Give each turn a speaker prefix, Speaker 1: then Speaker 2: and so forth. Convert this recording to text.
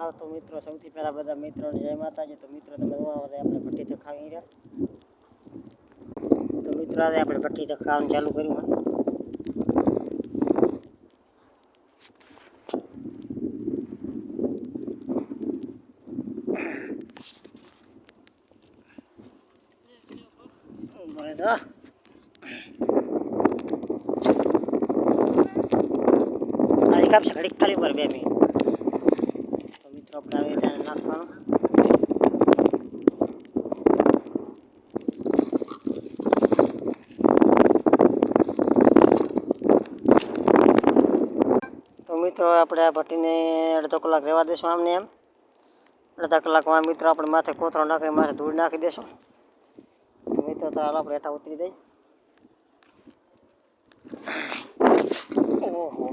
Speaker 1: હાલો તો મિત્રો સૌથી પહેલા બધા મિત્રોને જય માતાજી। તો મિત્રો તમે આપણે ભઠ્ઠી તો ખાવી રહ્યા તો મિત્રો આજે આપણે ભઠ્ઠી તો ખાવાનું ચાલુ કર્યું બરે તો આજે કાપશે ઘડીક ખાલી ઉપર 2 મિનિટ તો મિત્રો આપણે આવી રીતે નાખવાનું મિત્રો આપણે આ ભઠ્ઠીને અડધો કલાક રહેવા દેશું આમને એમ અડધા કલાકમાં મિત્રો આપણે માથે કોથળો નાખીને માથે ધૂળ નાખી દેશું મિત્રો તો હાલ આપણે હેઠા ઉતરી દઈ ઓહો